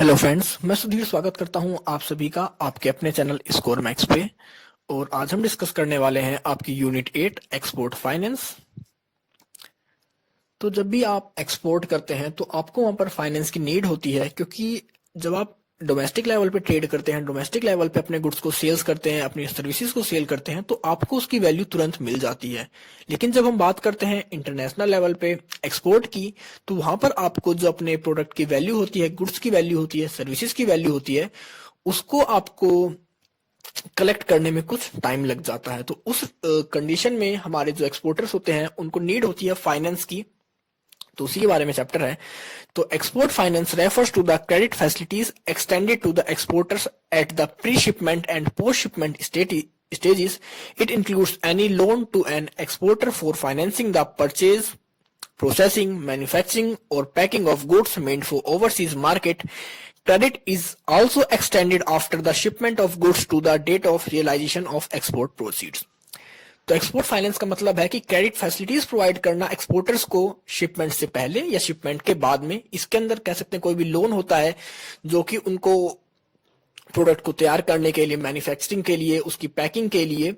Hello friends, मैं सुधीर स्वागत करता हूं आप सभी का आपके अपने चैनल स्कोर मैक्स पे। और आज हम डिस्कस करने वाले हैं आपकी यूनिट 8 एक्सपोर्ट फाइनेंस। तो जब भी आप एक्सपोर्ट करते हैं तो आपको वहां पर फाइनेंस की नीड होती है, क्योंकि जब आप डोमेस्टिक लेवल पे ट्रेड करते हैं, डोमेस्टिक लेवल पे अपने गुड्स को सेल्स करते हैं, अपनी सर्विसेज को सेल करते हैं, तो आपको उसकी वैल्यू तुरंत मिल जाती है। लेकिन जब हम बात करते हैं इंटरनेशनल लेवल पे एक्सपोर्ट की, तो वहां पर आपको जो अपने प्रोडक्ट की वैल्यू होती है, गुड्स की वैल्यू होती है, सर्विसेज की वैल्यू होती है, उसको आपको कलेक्ट करने में कुछ टाइम लग जाता है। तो उस कंडीशन में हमारे जो एक्सपोर्टर्स होते हैं उनको नीड होती है फाइनेंस की। तो उसी के बारे में चैप्टर है। तो export finance refers to the credit facilities extended to the exporters at the pre shipment and post shipment stages. It includes any loan to an exporter for financing the purchase, processing, manufacturing, or packing of goods meant for overseas market. Credit is also extended after the shipment of goods to the date of realization of export proceeds. तो export finance का मतलब है कि credit facilities provide करना exporters को shipment से पहले या शिपमेंट के बाद में। इसके अंदर कह सकते हैं कोई भी लोन होता है जो कि उनको प्रोडक्ट को तैयार करने के लिए, मैन्युफैक्चरिंग के लिए, उसकी पैकिंग के लिए,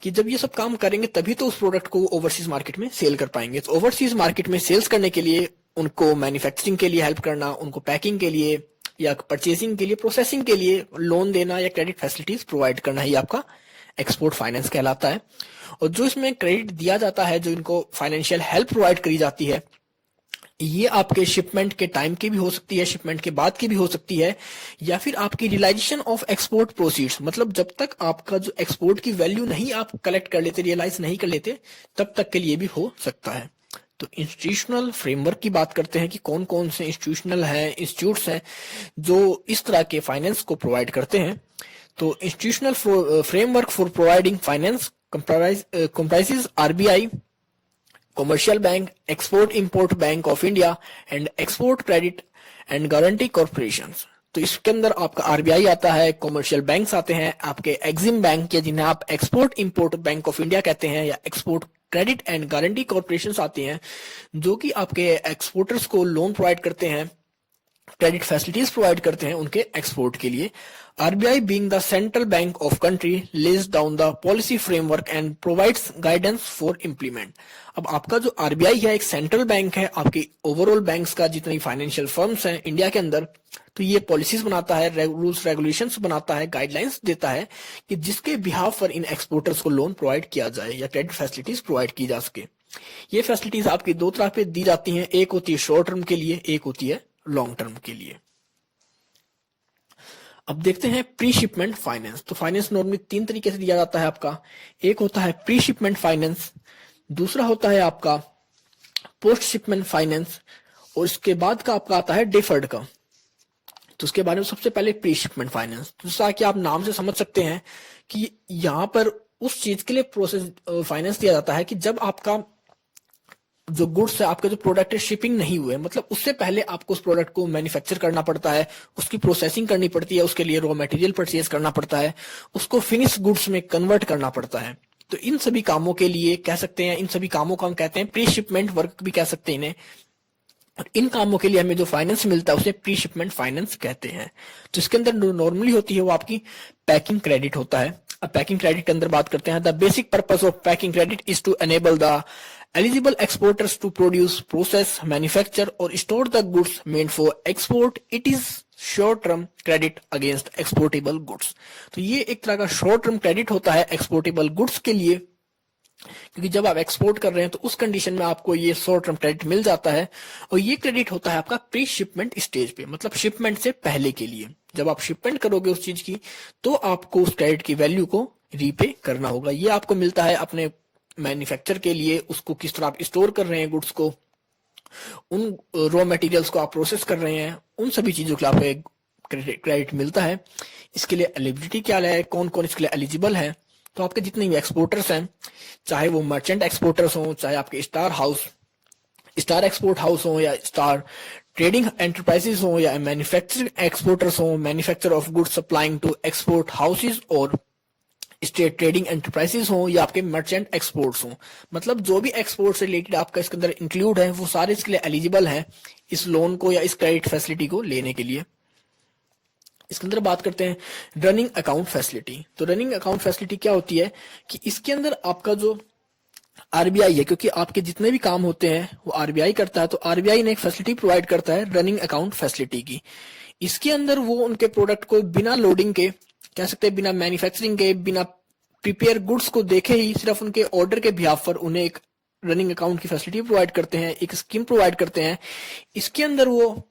कि जब ये सब काम करेंगे तभी तो उस प्रोडक्ट को ओवरसीज मार्केट में सेल कर पाएंगे। तो ओवरसीज मार्केट में सेल्स करने के लिए उनको मैन्युफैक्चरिंग के लिए हेल्प करना, उनको पैकिंग के लिए या परचेसिंग के लिए, प्रोसेसिंग के लिए लोन देना या क्रेडिट फैसिलिटीज प्रोवाइड करना ही आपका एक्सपोर्ट फाइनेंस कहलाता है। और जो इसमें क्रेडिट दिया जाता है, जो इनको फाइनेंशियल हेल्प प्रोवाइड करी जाती है, ये आपके शिपमेंट के टाइम की भी हो सकती है, शिपमेंट के बाद की भी हो सकती है, या फिर आपकी रियलाइजेशन ऑफ एक्सपोर्ट प्रोसीड्स, मतलब जब तक आपका जो एक्सपोर्ट की वैल्यू नहीं आप कलेक्ट कर लेते, रियलाइज नहीं कर लेते, तब तक के लिए भी हो सकता है। तो इंस्टीट्यूशनल फ्रेमवर्क की बात करते हैं कि कौन कौन से इंस्टीट्यूशनल हैं, इंस्टीट्यूट्स हैं जो इस तरह के फाइनेंस को प्रोवाइड करते हैं। तो institutional framework for providing finance comprises RBI, Commercial Bank, Export Import Bank of India and Export Credit and Guarantee Corporations। तो इसके अंदर आपका आरबीआई आता है, कॉमर्शियल बैंक्स आते हैं, आपके एग्जिम बैंक या जिन्हें आप export import bank of India कहते हैं, या export credit and guarantee corporation आती हैं, जो कि आपके एक्सपोर्टर्स को लोन प्रोवाइड करते हैं, क्रेडिट फैसिलिटीज प्रोवाइड करते हैं उनके एक्सपोर्ट के लिए। RBI being the central bank of country lays down the policy framework and provides guidance for implement. अब आपका जो आरबीआई है एक सेंट्रल बैंक है, आपकी ओवरऑल बैंक्स का जितनी फाइनेंशियल फर्म्स हैं इंडिया के अंदर, तो ये पॉलिसीज बनाता है, रूल्स रेगुलेशंस बनाता है, गाइडलाइंस देता है कि जिसके बिहाफ पर इन एक्सपोर्टर्स को लोन प्रोवाइड किया जाए या क्रेडिट फैसिलिटीज प्रोवाइड की जा सके। ये फैसिलिटीज आपकी दो तरह पे दी जाती हैं, एक होती है शॉर्ट टर्म के लिए, एक होती है लॉन्ग टर्म के लिए। अब देखते हैं प्री शिपमेंट फाइनेंस। तो फाइनेंस नॉर्मली तीन तरीके से दिया जाता है आपका। एक होता है प्री शिपमेंट फाइनेंस, दूसरा होता है आपका पोस्ट शिपमेंट फाइनेंस, और इसके बाद का आपका आता है डिफर्ड का। तो उसके बारे में सबसे पहले प्री शिपमेंट फाइनेंस, जैसा कि आप नाम से समझ सकते हैं कि यहाँ पर उस चीज के लिए प्रोसेस फाइनेंस दिया जाता है कि जब आपका जो गुड्स है, आपके जो प्रोडक्ट है, शिपिंग नहीं हुए, मतलब उससे पहले आपको उस प्रोडक्ट को मैन्युफैक्चर करना पड़ता है, उसकी प्रोसेसिंग करनी पड़ती है, उसके लिए रॉ मटेरियल परचेज करना पड़ता है, उसको फिनिश गुड्स में कन्वर्ट करना पड़ता है। तो इन सभी कामों के लिए कह सकते हैं, इन सभी कामों को हम कहते हैं प्री शिपमेंट वर्क भी कह सकते हैं इन्हें। और इन कामों के लिए हमें जो फाइनेंस मिलता है उसे प्री शिपमेंट फाइनेंस कहते हैं। तो इसके अंदर नॉर्मली होती है वो आपकी पैकिंग क्रेडिट होता है। अब पैकिंग क्रेडिट के अंदर बात करते हैं, the basic purpose of packing credit is to enable the eligible exporters to produce, process, manufacture or store the goods meant for export. It is short term credit against exportable goods। तो ये एक तरह का short term credit होता है exportable goods के लिए, क्योंकि जब आप एक्सपोर्ट कर रहे हैं तो उस कंडीशन में आपको ये शॉर्ट टर्म क्रेडिट मिल जाता है। और ये क्रेडिट होता है आपका प्री शिपमेंट स्टेज पे, मतलब शिपमेंट से पहले के लिए। जब आप शिपमेंट करोगे उस चीज की, तो आपको उस क्रेडिट की वैल्यू को रीपे करना होगा। ये आपको मिलता है अपने मैन्युफैक्चर के लिए, उसको किस तरह आप स्टोर कर रहे हैं गुड्स को, उन रॉ मटेरियल्स को आप प्रोसेस कर रहे हैं, उन सभी चीजों के लिए आपको क्रेडिट मिलता है। इसके लिए एलिजिबिलिटी क्या है, कौन कौन इसके लिए एलिजिबल है। तो आपके जितने भी एक्सपोर्टर्स हैं, चाहे वो मर्चेंट एक्सपोर्टर्स हों, चाहे आपके स्टार एक्सपोर्ट हाउस हो, या स्टार ट्रेडिंग एंटरप्राइजेस हो, या मैन्युफैक्चरिंग एक्सपोर्टर्स हो, manufacture of goods supplying to export houses और स्टेट ट्रेडिंग एंटरप्राइजेस हो, या आपके मर्चेंट एक्सपोर्ट्स हो, मतलब जो भी एक्सपोर्ट से रिलेटेड आपका इसके अंदर इंक्लूड है, वो सारे इसके लिए एलिजिबल हैं इस लोन को या इस क्रेडिट फैसिलिटी को लेने के लिए। इसके अंदर बात करते हैं रनिंग अकाउंट फैसिलिटी। तो रनिंग अकाउंट फैसिलिटी क्या होती है कि इसके अंदर आपका जो आरबीआई है, क्योंकि आपके जितने भी काम होते हैं वो आरबीआई करता है, तो आरबीआई ने एक फैसिलिटी प्रोवाइड करता है रनिंग अकाउंट फैसिलिटी की। इसके अंदर वो उनके प्रोडक्ट को बिना लोडिंग के, कह सकते हैं बिना मैन्युफैक्चरिंग के, बिना प्रिपेयर गुड्स को देखे ही सिर्फ उनके ऑर्डर के बिहाफ पर उन्हें एक रनिंग अकाउंट की फैसिलिटी प्रोवाइड करते हैं, एक स्कीम प्रोवाइड करते हैं। इसके अंदर वो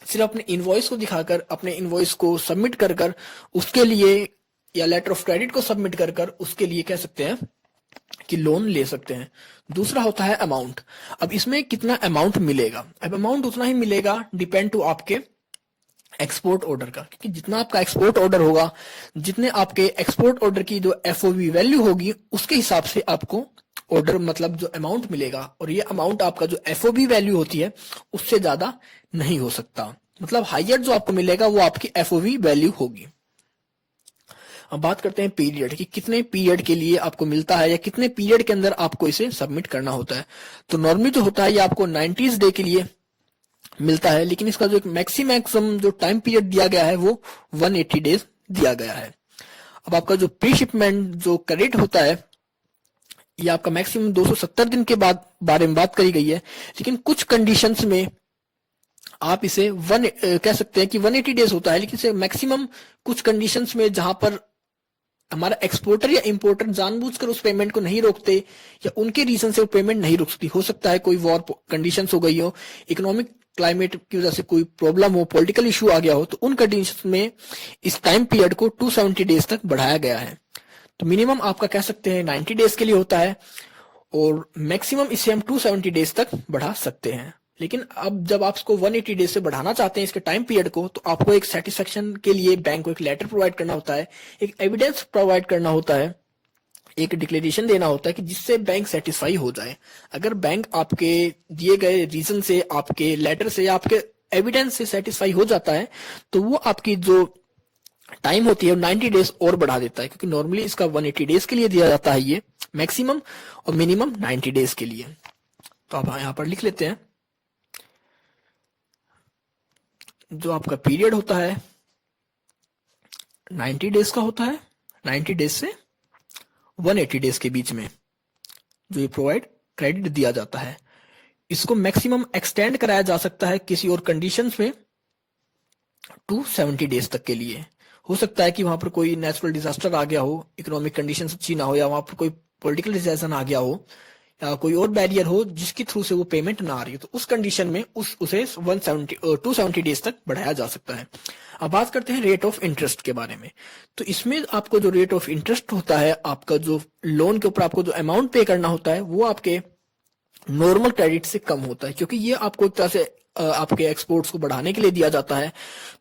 सिर्फ अपने इनवॉइस को दिखाकर, अपने इनवॉइस को सबमिट कर कर उसके लिए, या लेटर ऑफ क्रेडिट को सबमिट कर कर उसके लिए कह सकते हैं कि लोन ले सकते हैं। दूसरा होता है अमाउंट। अब इसमें कितना अमाउंट मिलेगा? अब अमाउंट उतना ही मिलेगा डिपेंड टू आपके एक्सपोर्ट ऑर्डर का, क्योंकि जितना आपका एक्सपोर्ट ऑर्डर होगा, जितने आपके एक्सपोर्ट ऑर्डर की जो एफओबी वैल्यू होगी उसके हिसाब से आपको ऑर्डर मतलब जो अमाउंट मिलेगा, और ये अमाउंट आपका जो एफओबी वैल्यू होती है उससे ज्यादा नहीं हो सकता। मतलब हाइयर जो आपको मिलेगा वो आपकी एफओबी वैल्यू होगी। अब बात करते हैं पीरियड कि कितने पीरियड के लिए आपको मिलता है या कितने पीरियड के अंदर आपको इसे सबमिट करना होता है। तो नॉर्मली जो होता है ये आपको 90 डे के लिए मिलता है, लेकिन इसका जो एक मैक्सिमम जो टाइम पीरियड दिया गया है वो 180 डेज दिया गया है। अब आपका जो प्री शिपमेंट जो क्रेडिट होता है ये आपका मैक्सिमम 270 दिन के बाद बारे में बात करी गई है, लेकिन कुछ कंडीशंस में आप इसे कह सकते हैं कि 180 डेज होता है, लेकिन इसे मैक्सिमम कुछ कंडीशंस में जहां पर हमारा एक्सपोर्टर या इंपोर्टर जानबूझकर उस पेमेंट को नहीं रोकते या उनके रीजन से वो पेमेंट नहीं रुक सकती, हो सकता है कोई वॉर कंडीशंस हो गई हो, इकोनॉमिक क्लाइमेट की वजह से कोई प्रॉब्लम हो, पॉलिटिकल इशू आ गया हो, तो उन कंडीशंस में इस टाइम पीरियड को 270 डेज तक बढ़ाया गया है। तो मिनिमम आपका कह सकते हैं 90 डेज के लिए होता है और मैक्सिमम इसे हम 270 डेज तक बढ़ा सकते हैं। लेकिन अब जब आप इसको 180 डेज से बढ़ाना चाहते हैं इसके टाइम पीरियड को, तो आपको एक सेटिस्फेक्शन के लिए बैंक को एक लेटर प्रोवाइड करना होता है, एक एविडेंस प्रोवाइड करना होता है, एक डिक्लेरेशन देना होता है कि जिससे बैंक सेटिस्फाई हो जाए। अगर बैंक आपके दिए गए रीजन से, आपके लेटर से, आपके एविडेंस से सेटिस्फाई हो जाता है तो वो आपकी जो टाइम होती है 90 डेज और बढ़ा देता है, क्योंकि नॉर्मली इसका 180 डेज के लिए दिया जाता है ये मैक्सिमम, और मिनिमम 90 डेज के लिए। तो आप यहां पर लिख लेते हैं जो आपका पीरियड होता है 90 डेज का होता है, 90 डेज से 180 डेज के बीच में जो ये प्रोवाइड क्रेडिट दिया जाता है, इसको मैक्सिमम एक्सटेंड कराया जा सकता है किसी और कंडीशंस में 270 डेज तक के लिए। हो सकता है कि वहां पर कोई नेचुरल डिजास्टर आ गया हो, इकोनॉमिक कंडीशंस अच्छी ना हो, या वहां पर कोई पॉलिटिकल रिसेशन आ गया हो, या कोई और बैरियर हो जिसके थ्रू से वो पेमेंट ना आ रही हो, तो उस कंडीशन में उसे 270 डेज तक बढ़ाया जा सकता है। अब बात करते हैं रेट ऑफ इंटरेस्ट के बारे में। तो इसमें आपको जो रेट ऑफ इंटरेस्ट होता है, आपका जो लोन के ऊपर आपको जो अमाउंट पे करना होता है वो आपके नॉर्मल क्रेडिट से कम होता है, क्योंकि ये आपको एक तरह से आपके एक्सपोर्ट्स को बढ़ाने के लिए दिया जाता है।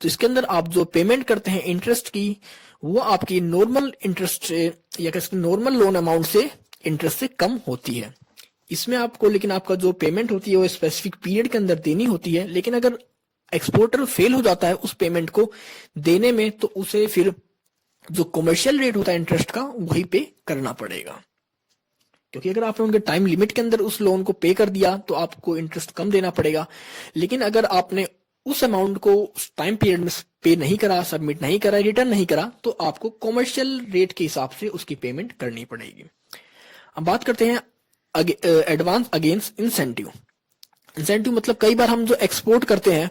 तो इसके अंदर आप जो पेमेंट करते हैं इंटरेस्ट की, वो आपकी नॉर्मल इंटरेस्ट से या नॉर्मल लोन अमाउंट से इंटरेस्ट से कम होती है। इसमें आपको लेकिन आपका जो पेमेंट होती है वो स्पेसिफिक पीरियड के अंदर देनी होती है, लेकिन अगर एक्सपोर्टर फेल हो जाता है उस पेमेंट को देने में, तो उसे फिर जो कमर्शियल रेट होता है इंटरेस्ट का वही पे करना पड़ेगा। क्योंकि अगर आपने उनके टाइम लिमिट के अंदर उस लोन को पे कर दिया तो आपको इंटरेस्ट कम देना पड़ेगा, लेकिन अगर आपने उस अमाउंट को उस टाइम पीरियड में पे नहीं करा, सबमिट नहीं करा, रिटर्न नहीं करा, तो आपको कमर्शियल रेट के हिसाब से उसकी पेमेंट करनी पड़ेगी। अब बात करते हैं एडवांस अगेंस्ट इंसेंटिव। इंसेंटिव मतलब कई बार हम जो एक्सपोर्ट करते हैं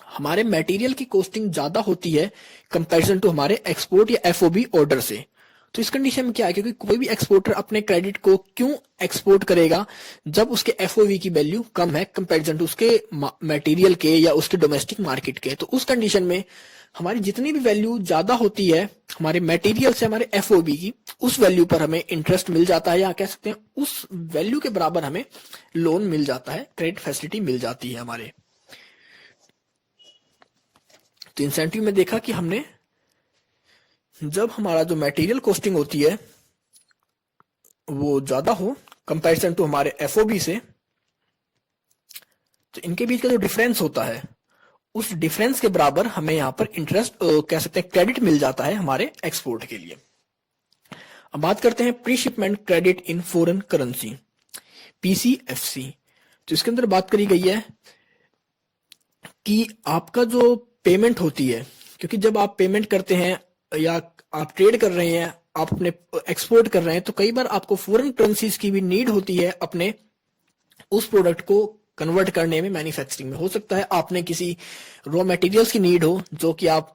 हमारे मटेरियल की कॉस्टिंग ज्यादा होती है कंपैरिजन टू हमारे एक्सपोर्ट या एफओबी ऑर्डर से। तो इस कंडीशन में क्या है, क्योंकि कोई भी एक्सपोर्टर अपने क्रेडिट को क्यों एक्सपोर्ट करेगा जब उसके एफओवी की वैल्यू कम है कंपैरिजन टू उसके मटेरियल के या उसके डोमेस्टिक मार्केट के। तो उस कंडीशन में हमारी जितनी भी वैल्यू ज्यादा होती है हमारे मटेरियल से हमारे एफओबी की, उस वैल्यू पर हमें इंटरेस्ट मिल जाता है, या कह सकते हैं उस वैल्यू के बराबर हमें लोन मिल जाता है, क्रेडिट फैसिलिटी मिल जाती है हमारे। तो इंसेंटिव में देखा कि हमने जब हमारा जो मटेरियल कॉस्टिंग होती है वो ज्यादा हो कंपैरिजन टू हमारे एफओबी से, तो इनके बीच का जो डिफरेंस होता है उस डिफरेंस के बराबर हमें यहां पर इंटरेस्ट कह सकते हैं क्रेडिट मिल जाता है हमारे एक्सपोर्ट के लिए। अब बात करते हैं pre shipment credit in foreign currency, PCFC. तो इसके अंदर बात करी गई है कि आपका जो पेमेंट होती है क्योंकि जब आप पेमेंट करते हैं या आप ट्रेड कर रहे हैं, आप अपने एक्सपोर्ट कर रहे हैं, तो कई बार आपको फॉरेन करेंसीज की भी नीड होती है अपने उस प्रोडक्ट को कन्वर्ट करने में, मैन्युफैक्चरिंग में। हो सकता है आपने किसी रॉ मटेरियल्स की नीड हो जो कि आप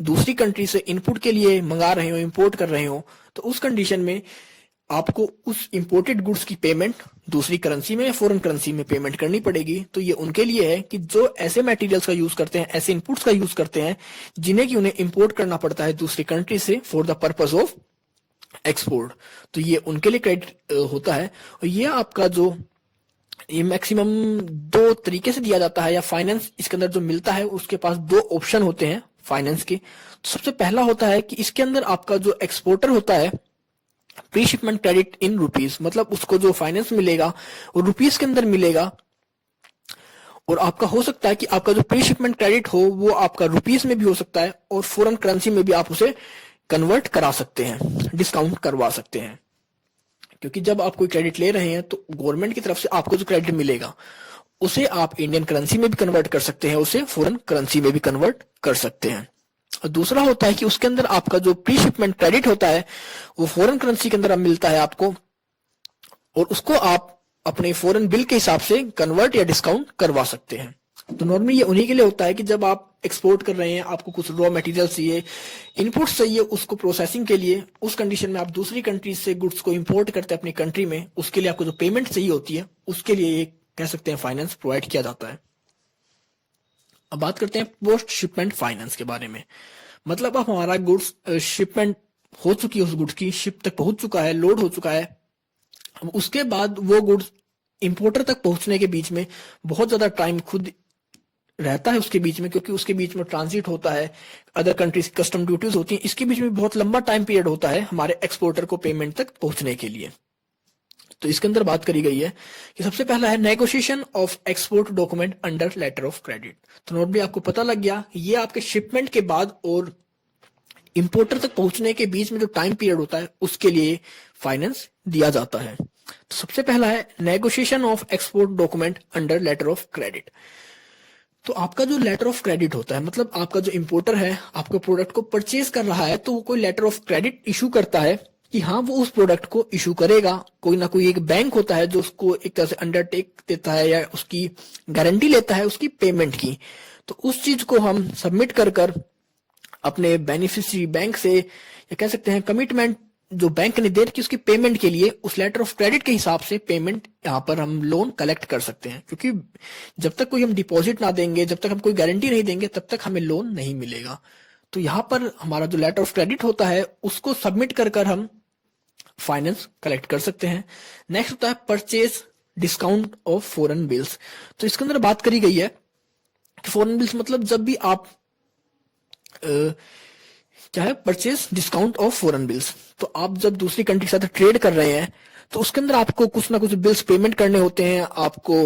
दूसरी कंट्री से इनपुट के लिए मंगा रहे हो, इंपोर्ट कर रहे हो, तो उस कंडीशन में आपको उस इंपोर्टेड गुड्स की पेमेंट दूसरी करेंसी में या फॉरेन करेंसी में पेमेंट करनी पड़ेगी। तो ये उनके लिए है कि जो ऐसे मटेरियल्स का यूज करते हैं, ऐसे इनपुट्स का यूज करते हैं जिन्हें कि उन्हें इंपोर्ट करना पड़ता है दूसरी कंट्री से for the purpose of export. तो ये उनके लिए क्रेडिट होता है। और ये आपका जो ये मैक्सिमम 2 तरीके से दिया जाता है, या फाइनेंस इसके अंदर जो मिलता है उसके पास 2 ऑप्शन होते हैं फाइनेंस के। तो सबसे पहला होता है कि इसके अंदर आपका जो एक्सपोर्टर होता है, pre shipment credit in rupees, मतलब उसको जो फाइनेंस मिलेगा वो रुपीज के अंदर मिलेगा। और आपका हो सकता है कि आपका जो प्री शिपमेंट क्रेडिट हो वो आपका रुपीज में भी हो सकता है, और फॉरेन करेंसी में भी आप उसे कन्वर्ट करा सकते हैं, डिस्काउंट करवा सकते हैं। क्योंकि जब आप कोई क्रेडिट ले रहे हैं तो गवर्नमेंट की तरफ से आपको जो क्रेडिट मिलेगा उसे आप इंडियन करेंसी में भी कन्वर्ट कर सकते हैं, उसे फॉरेन करेंसी में भी कन्वर्ट कर सकते हैं। और दूसरा होता है कि उसके अंदर आपका जो प्री शिपमेंट क्रेडिट होता है वो फॉरेन करेंसी के अंदर अब मिलता है आपको, और उसको आप अपने फॉरेन बिल के हिसाब से कन्वर्ट या डिस्काउंट करवा सकते हैं। तो नॉर्मली ये उन्हीं के लिए होता है कि जब आप एक्सपोर्ट कर रहे हैं, आपको कुछ रॉ मटेरियल चाहिए, इनपुट्स चाहिए उसको प्रोसेसिंग के लिए, उस कंडीशन में आप दूसरी कंट्री से गुड्स को इंपोर्ट करते हैं अपनी कंट्री में, उसके लिए आपको जो पेमेंट चाहिए होती है उसके लिए ये कह सकते हैं फाइनेंस प्रोवाइड किया जाता है। अब बात करते हैं पोस्ट शिपमेंट फाइनेंस के बारे में। मतलब अब हमारा गुड्स शिपमेंट हो चुकी है, उस गुड्स की शिप तक पहुंच चुका है, लोड हो चुका है। अब उसके बाद वो गुड्स इंपोर्टर तक पहुंचने के बीच में बहुत ज्यादा टाइम खुद रहता है उसके बीच में, क्योंकि उसके बीच में ट्रांजिट होता है, अदर कंट्रीज की कस्टम ड्यूटीज होती हैं, इसके बीच में बहुत लंबा टाइम पीरियड होता है हमारे एक्सपोर्टर को पेमेंट तक पहुंचने के लिए। तो इसके अंदर बात करी गई है कि सबसे पहला है negotiation of export document under letter of credit. तो नॉर्मली आपको पता लग गया, ये आपके शिपमेंट के बाद और इंपोर्टर तक पहुंचने के बीच में जो टाइम पीरियड होता है उसके लिए फाइनेंस दिया जाता है। तो सबसे पहला है negotiation of export document under letter of credit. तो आपका जो लेटर ऑफ क्रेडिट होता है, मतलब आपका जो इंपोर्टर है आपके प्रोडक्ट को परचेज कर रहा है, तो वो कोई लेटर ऑफ क्रेडिट इशू करता है कि हाँ वो उस प्रोडक्ट को इशू करेगा। कोई ना कोई एक बैंक होता है जो उसको एक तरह से अंडरटेक देता है या उसकी गारंटी लेता है उसकी पेमेंट की। तो उस चीज को हम सबमिट कर कर अपने बेनिफिशियरी बैंक से, या कह सकते हैं कमिटमेंट जो बैंक ने दे रखी उसकी पेमेंट के लिए, उस लेटर ऑफ क्रेडिट के हिसाब से पेमेंट यहाँ पर हम लोन कलेक्ट कर सकते हैं। क्योंकि जब तक कोई हम डिपॉजिट ना देंगे, जब तक हम कोई गारंटी नहीं देंगे, तब तक हमें लोन नहीं मिलेगा। तो यहाँ पर हमारा जो लेटर ऑफ क्रेडिट होता है उसको सबमिट कर कर हम फाइनेंस कलेक्ट कर सकते हैं। नेक्स्ट होता है purchase discount of foreign bills. तो इसके अंदर बात करी गई है कि फॉरेन बिल्स मतलब जब भी आप क्या है, purchase discount of foreign bills. तो आप जब दूसरी कंट्री के साथ ट्रेड कर रहे हैं तो उसके अंदर आपको कुछ ना कुछ बिल्स पेमेंट करने होते हैं। आपको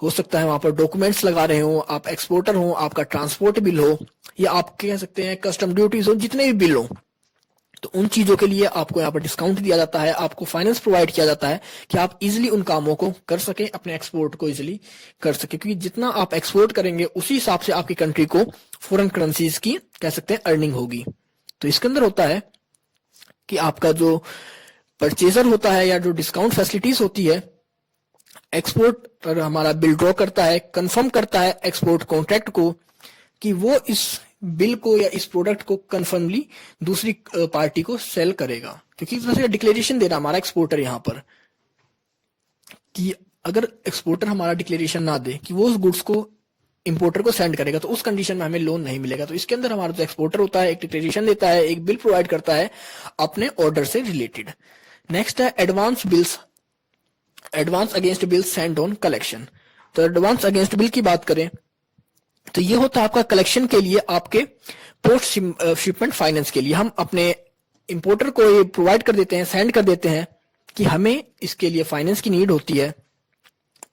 हो सकता है वहां पर डॉक्यूमेंट्स लगा रहे हो, आप एक्सपोर्टर हो, आपका ट्रांसपोर्ट बिल हो, या आप कह सकते हैं कस्टम ड्यूटीज हो, जितने भी बिल हो, तो उन चीजों के लिए आपको यहाँ पर डिस्काउंट दिया जाता है, आपको फाइनेंस प्रोवाइड किया जाता है कि आप इजिली उन कामों को कर सके, अपने एक्सपोर्ट को इजिली कर सके। क्योंकि जितना आप एक्सपोर्ट करेंगे उसी हिसाब से आपकी कंट्री को फॉरेन करेंसीज की कह सकते हैं अर्निंग होगी। तो इसके अंदर होता है कि आपका जो परचेजर होता है या जो डिस्काउंट फैसिलिटीज होती है, एक्सपोर्ट पर हमारा बिल ड्रॉ करता है, कंफर्म करता है एक्सपोर्ट कॉन्ट्रैक्ट को कि वो इस बिल को या इस प्रोडक्ट को कंफर्मली दूसरी पार्टी को सेल करेगा। क्योंकि इस तरह से डिक्लेरेशन दे रहा हमारा एक्सपोर्टर यहाँ पर कि अगर एक्सपोर्टर हमारा डिक्लेरेशन ना दे कि वो उस गुड्स को इंपोर्टर को सेंड करेगा तो उस कंडीशन में हमें लोन नहीं मिलेगा। तो इसके अंदर हमारा जो एक्सपोर्टर होता है एक डिक्लेरेशन देता है, एक बिल प्रोवाइड करता है अपने ऑर्डर से रिलेटेड। नेक्स्ट है advance bills, advance against bill send on collection. तो एडवांस अगेंस्ट बिल की बात करें तो ये होता है आपका कलेक्शन के लिए, आपके पोस्ट शिपमेंट फाइनेंस के लिए। हम अपने इंपोर्टर को ये प्रोवाइड कर देते हैं, सेंड कर देते हैं कि हमें इसके लिए फाइनेंस की नीड होती है।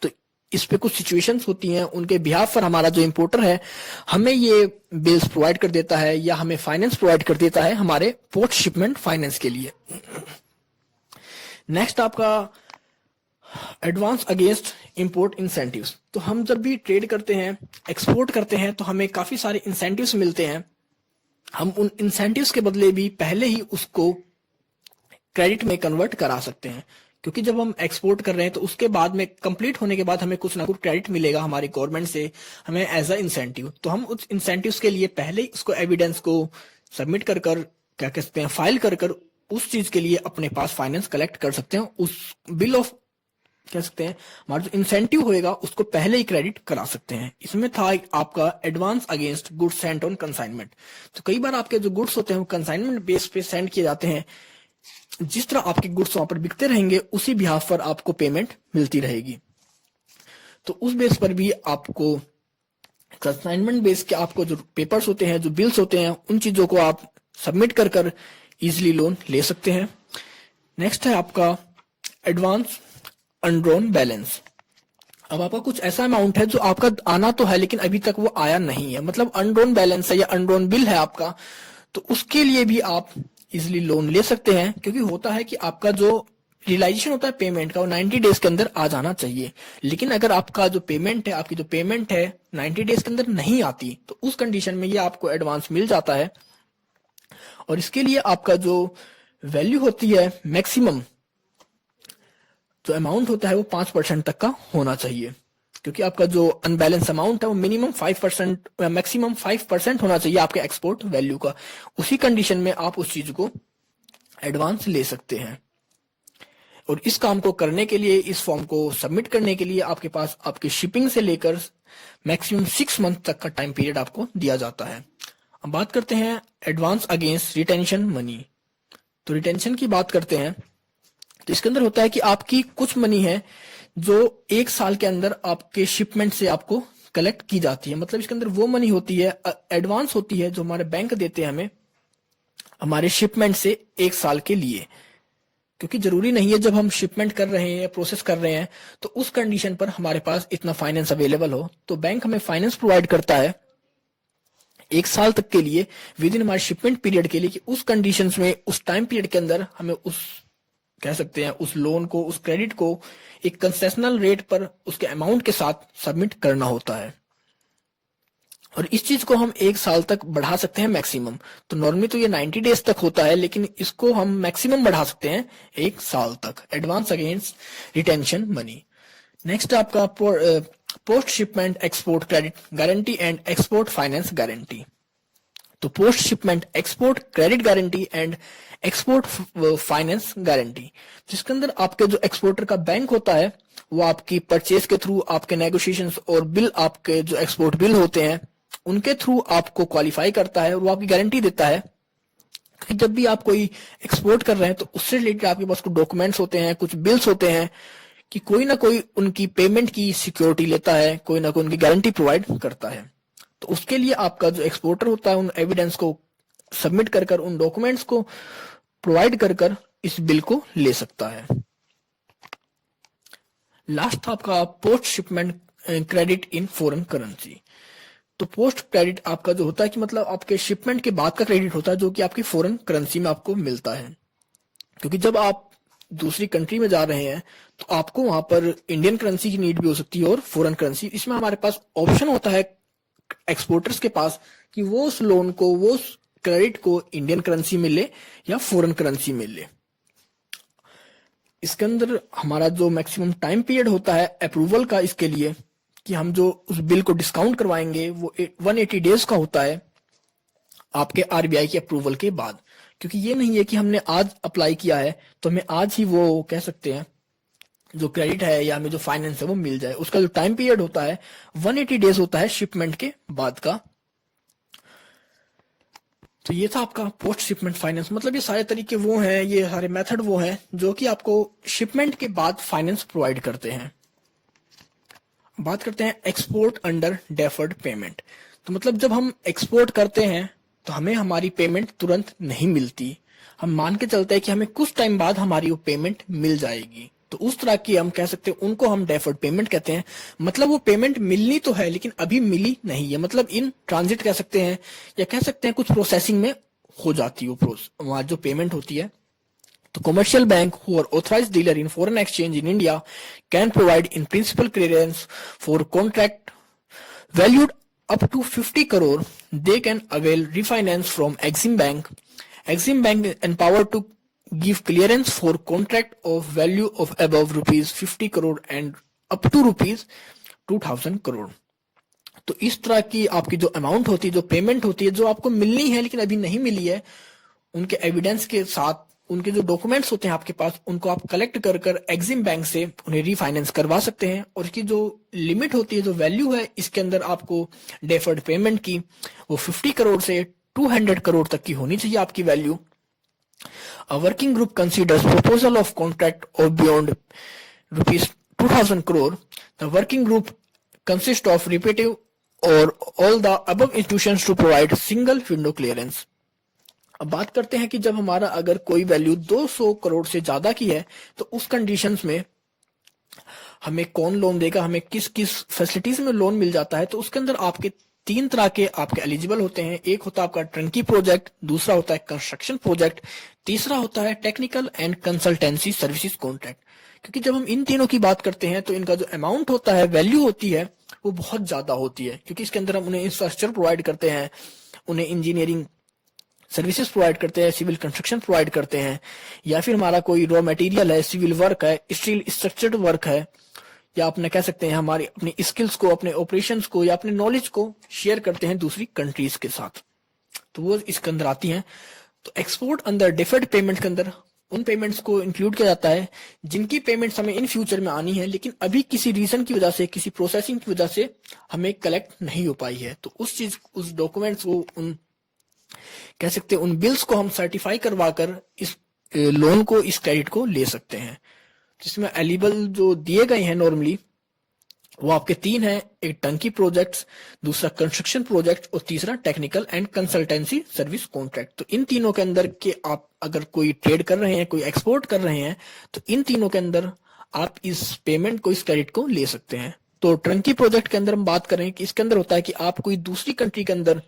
तो इस पे कुछ सिचुएशंस होती हैं, उनके बिहाफ पर हमारा जो इंपोर्टर है हमें ये बिल्स प्रोवाइड कर देता है या हमें फाइनेंस प्रोवाइड कर देता है हमारे पोस्ट शिपमेंट फाइनेंस के लिए। नेक्स्ट आपका एडवांस अगेंस्ट इंपोर्ट इंसेंटिव्स। तो हम जब भी ट्रेड करते हैं, एक्सपोर्ट करते हैं, तो हमें काफी सारे इंसेंटिव्स मिलते हैं हम उन इंसेंटिव्स के बदले भी पहले ही उसको क्रेडिट में कन्वर्ट करा सकते हैं, क्योंकि जब हम एक्सपोर्ट कर रहे हैं तो उसके बाद में कंप्लीट होने के बाद हमें कुछ ना कुछ क्रेडिट मिलेगा हमारी गवर्नमेंट से, हमें एज अ इंसेंटिव। तो हम उस इंसेंटिव्स के लिए पहले ही उसको एविडेंस को सबमिट कर कर क्या कहते हैं फाइल कर कर उस चीज के लिए अपने पास फाइनेंस कलेक्ट कर सकते हैं। उस बिल ऑफ कह सकते हैं हमारा जो इंसेंटिव होएगा उसको पहले ही क्रेडिट करा सकते हैं। इसमें था आपका advance against goods Saint on consignment. तो कई बार आपके जो गुड्स होते हैं वो कंसाइनमेंट बेस पे सेंड किए जाते हैं, जिस तरह आपके गुड्स वहां पर बिकते रहेंगे उसी बिहाफ पर आपको पेमेंट मिलती रहेगी। तो उस बेस पर भी आपको कंसाइनमेंट बेस के आपको जो पेपर्स होते हैं, जो बिल्स होते हैं, उन चीजों को आप सबमिट कर कर इजिली लोन ले सकते हैं। नेक्स्ट है आपका एडवांस अनड्रॉन बैलेंस। अब आपका कुछ ऐसा अमाउंट है जो आपका आना तो है लेकिन अभी तक वो आया नहीं है, मतलब अनड्रॉन बैलेंस है या अनड्रॉन बिल है आपका, तो उसके लिए भी आप इजिली लोन ले सकते हैं। क्योंकि होता है कि आपका जो रियलाइजेशन होता है पेमेंट का वो 90 डेज के अंदर आ जाना चाहिए, लेकिन अगर आपका जो पेमेंट है, आपकी जो पेमेंट है 90 डेज के अंदर नहीं आती, तो उस कंडीशन में ये आपको एडवांस मिल जाता है। और इसके लिए आपका जो वैल्यू होती है मैक्सिमम जो अमाउंट होता है वो 5% तक का होना चाहिए, क्योंकि आपका जो अनबैलेंस अमाउंट है वो मिनिमम 5% या मैक्सिमम 5% होना चाहिए आपके एक्सपोर्ट वैल्यू का। उसी कंडीशन में आप उस चीज को एडवांस ले सकते हैं। और इस काम को करने के लिए, इस फॉर्म को सबमिट करने के लिए आपके पास आपकी शिपिंग से लेकर मैक्सिमम 6 मंथ तक का टाइम पीरियड आपको दिया जाता है। अब बात करते हैं एडवांस अगेंस्ट रिटेंशन मनी। तो रिटेंशन की बात करते हैं तो इसके अंदर होता है कि आपकी कुछ मनी है जो 1 साल के अंदर आपके शिपमेंट से आपको कलेक्ट की जाती है। मतलब इसके अंदर वो मनी होती है, एडवांस होती है, जो हमारे बैंक देते हैं हमें हमारे शिपमेंट से 1 साल के लिए। क्योंकि जरूरी नहीं है जब हम शिपमेंट कर रहे हैं, प्रोसेस कर रहे हैं, तो उस कंडीशन पर हमारे पास इतना फाइनेंस अवेलेबल हो। तो बैंक हमें फाइनेंस प्रोवाइड करता है 1 साल तक के लिए विद इन हमारे शिपमेंट पीरियड के लिए, कि उस कंडीशंस में, उस टाइम पीरियड के अंदर हमें उस कह सकते हैं उस लोन को, उस क्रेडिट को एक कंसेशनल रेट पर उसके अमाउंट के साथ सबमिट करना होता है। और इस चीज को हम 1 साल तक बढ़ा सकते हैं मैक्सिमम। तो नॉर्मली तो ये 90 डेज तक होता है, लेकिन इसको हम मैक्सिमम बढ़ा सकते हैं 1 साल तक। Advance against retention money. Next आपका post shipment export credit guarantee and export finance guarantee. तो post shipment export credit guarantee and export finance guarantee, जिसके अंदर आपके जो एक्सपोर्टर का बैंक होता है वो आपकी परचेज के थ्रू, आपके नेगोशिएशंस और बिल, आपके जो एक्सपोर्ट बिल होते हैं उनके थ्रू आपको क्वालिफाई करता है और वो आपकी गारंटी देता है कि जब भी आप कोई एक्सपोर्ट कर रहे हैं तो उससे रिलेटेड आपके पास कुछ डॉक्यूमेंट्स होते हैं, कुछ बिल्स होते हैं, कि कोई ना कोई उनकी पेमेंट की सिक्योरिटी लेता है, कोई ना कोई उनकी गारंटी प्रोवाइड करता है। तो उसके लिए आपका जो एक्सपोर्टर होता है उन एविडेंस को सबमिट कर कर, उन डॉक्यूमेंट्स को प्रोवाइड कर कर इस बिल को ले सकता है। लास्ट था आपका post shipment credit in foreign currency. तो पोस्ट क्रेडिट आपका जो होता है कि मतलब आपके शिपमेंट के बाद का क्रेडिट होता है जो कि आपकी फॉरेन करेंसी में आपको मिलता है। क्योंकि जब आप दूसरी कंट्री में जा रहे हैं तो आपको वहां पर इंडियन करेंसी की नीड भी हो सकती है और फॉरेन करेंसी। इसमें हमारे पास ऑप्शन होता है एक्सपोर्टर्स के पास कि वो उस लोन को, वो उस क्रेडिट को इंडियन करेंसी में ले या फॉरेन करेंसी में ले। इसके अंदर हमारा जो मैक्सिमम टाइम पीरियड होता है अप्रूवल का इसके लिए, कि हम जो उस बिल को डिस्काउंट करवाएंगे वो 180 डेज का होता है आपके आरबीआई के अप्रूवल के बाद। क्योंकि ये नहीं है कि हमने आज अप्लाई किया है तो हमें आज ही वो कह सकते हैं जो क्रेडिट है या हमें जो फाइनेंस है वो मिल जाए। उसका जो टाइम पीरियड होता है 180 डेज होता है शिपमेंट के बाद का। तो ये था आपका पोस्ट शिपमेंट फाइनेंस। मतलब ये सारे तरीके वो हैं, ये सारे मेथड वो हैं जो कि आपको शिपमेंट के बाद फाइनेंस प्रोवाइड करते हैं। बात करते हैं एक्सपोर्ट अंडर डेफर्ड पेमेंट। तो मतलब जब हम एक्सपोर्ट करते हैं तो हमें हमारी पेमेंट तुरंत नहीं मिलती, हम मान के चलते हैं कि हमें कुछ टाइम बाद हमारी वो पेमेंट मिल जाएगी। तो उस तरह की हम कह सकते हैं, उनको हम डेफर्ड पेमेंट कहते हैं। मतलब वो पेमेंट मिलनी तो है लेकिन अभी मिली नहीं है, मतलब इन ट्रांजिट कह सकते हैं, या कह सकते हैं कुछ प्रोसेसिंग में हो जाती है वहां जो पेमेंट होती है। तो commercial bank who are authorized dealer in foreign exchange in India can provide in principal clearance for contract valued up to 50 crore, they can avail refinance from Exim Bank. Exim Bank is empowered to give clearance for contract of value of above rupees 50 crore and up to rupees 2000 crore. तो इस तरह की आपकी जो amount होती है, जो payment होती है, जो आपको मिलनी है लेकिन अभी नहीं मिली है, उनके एविडेंस के साथ उनके जो डॉक्यूमेंट्स होते हैं आपके पास, उनको आप कलेक्ट कर कर एग्जिम बैंक से उन्हें रीफाइनेंस करवा सकते हैं। और इसकी जो लिमिट होती है, जो वैल्यू है इसके अंदर आपको डेफर्ड पेमेंट की, वो 50 करोड़ से 200 करोड़ तक की होनी चाहिए आपकी value. A working group considers proposal of contract of beyond rupees 2000 crore. The working group consist of repetitive और all the above institutions to provide single window clearance. अब बात करते हैं कि जब हमारा अगर कोई वैल्यू 200 करोड़ से ज्यादा की है तो उस कंडीशंस में हमें कौन लोन देगा, हमें किस किस फैसिलिटीज में लोन मिल जाता है। तो उसके अंदर आपके 3 तरह के आपके एलिजिबल होते हैं। एक होता है आपका टर्नकी प्रोजेक्ट, दूसरा होता है कंस्ट्रक्शन प्रोजेक्ट, तीसरा होता है technical and consultancy services contract. क्योंकि जब हम इन तीनों की बात करते हैं तो इनका जो अमाउंट होता है, वैल्यू होती है, वो बहुत ज्यादा होती है। क्योंकि इसके अंदर हम उन्हें इंफ्रास्ट्रक्चर प्रोवाइड करते हैं, उन्हें इंजीनियरिंग सर्विसेज प्रोवाइड करते हैं, सिविल कंस्ट्रक्शन प्रोवाइड करते हैं, या फिर हमारा कोई रॉ मटेरियल है, सिविल वर्क है, स्टील स्ट्रक्चर्ड वर्क है, या अपने कह सकते हैं हमारी अपनी स्किल्स को, अपने ऑपरेशंस को या अपने नॉलेज को शेयर करते हैं दूसरी कंट्रीज के साथ, तो वो इसके अंदर आती हैं। तो एक्सपोर्ट अंदर डिफर्ड पेमेंट के अंदर उन पेमेंट्स को इंक्लूड किया जाता है जिनकी पेमेंट्स हमें इन फ्यूचर में आनी है, लेकिन अभी किसी रीजन की वजह से, किसी प्रोसेसिंग की वजह से हमें कलेक्ट नहीं हो पाई है। तो उस डॉक्यूमेंट्स को, उन कह सकते हैं उन बिल्स को हम सर्टिफाई करवा कर इस लोन को, इस क्रेडिट को ले सकते हैं। जिसमें एलिजिबल जो दिए गए हैं नॉर्मली वो आपके 3 हैं। एक टंकी प्रोजेक्ट्स, दूसरा कंस्ट्रक्शन प्रोजेक्ट और तीसरा technical and consultancy service contract. तो इन तीनों के अंदर के आप अगर कोई ट्रेड कर रहे हैं, कोई एक्सपोर्ट कर रहे हैं, तो इन तीनों के अंदर आप इस पेमेंट को, इस क्रेडिट को ले सकते हैं। तो टंकी प्रोजेक्ट के अंदर हम बात करें कि इसके अंदर होता है कि आप कोई दूसरी कंट्री के अंदर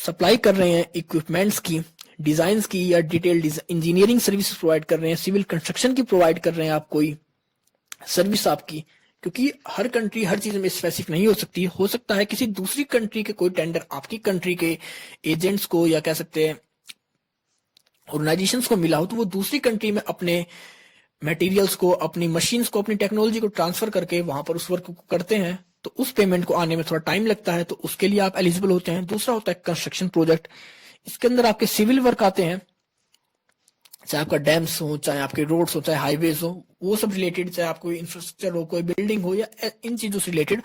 सप्लाई कर रहे हैं इक्विपमेंट्स की, डिजाइन की या डिटेल्ड इंजीनियरिंग सर्विस प्रोवाइड कर रहे हैं, सिविल कंस्ट्रक्शन की प्रोवाइड कर रहे हैं आप कोई सर्विस आपकी। क्योंकि हर कंट्री हर चीज में स्पेसिफिक नहीं हो सकती, हो सकता है किसी दूसरी कंट्री के कोई टेंडर आपकी कंट्री के एजेंट्स को या कह सकते हैं ऑर्गेनाइजेशंस को मिला हो, तो वो दूसरी कंट्री में अपने मटेरियल्स को, अपनी मशीन्स को, अपनी टेक्नोलॉजी को ट्रांसफर करके वहां पर उस वर्क को करते हैं। तो उस पेमेंट को आने में थोड़ा टाइम लगता है, तो उसके लिए आप एलिजिबल होते हैं। दूसरा होता है कंस्ट्रक्शन प्रोजेक्ट। इसके अंदर आपके सिविल वर्क आते हैं, चाहे आपका डैम्स हो, चाहे आपके रोड्स हो, चाहे हाईवेज हो, वो सब रिलेटेड, चाहे आपको इंफ्रास्ट्रक्चर हो, कोई बिल्डिंग हो, या इन चीजों से रिलेटेड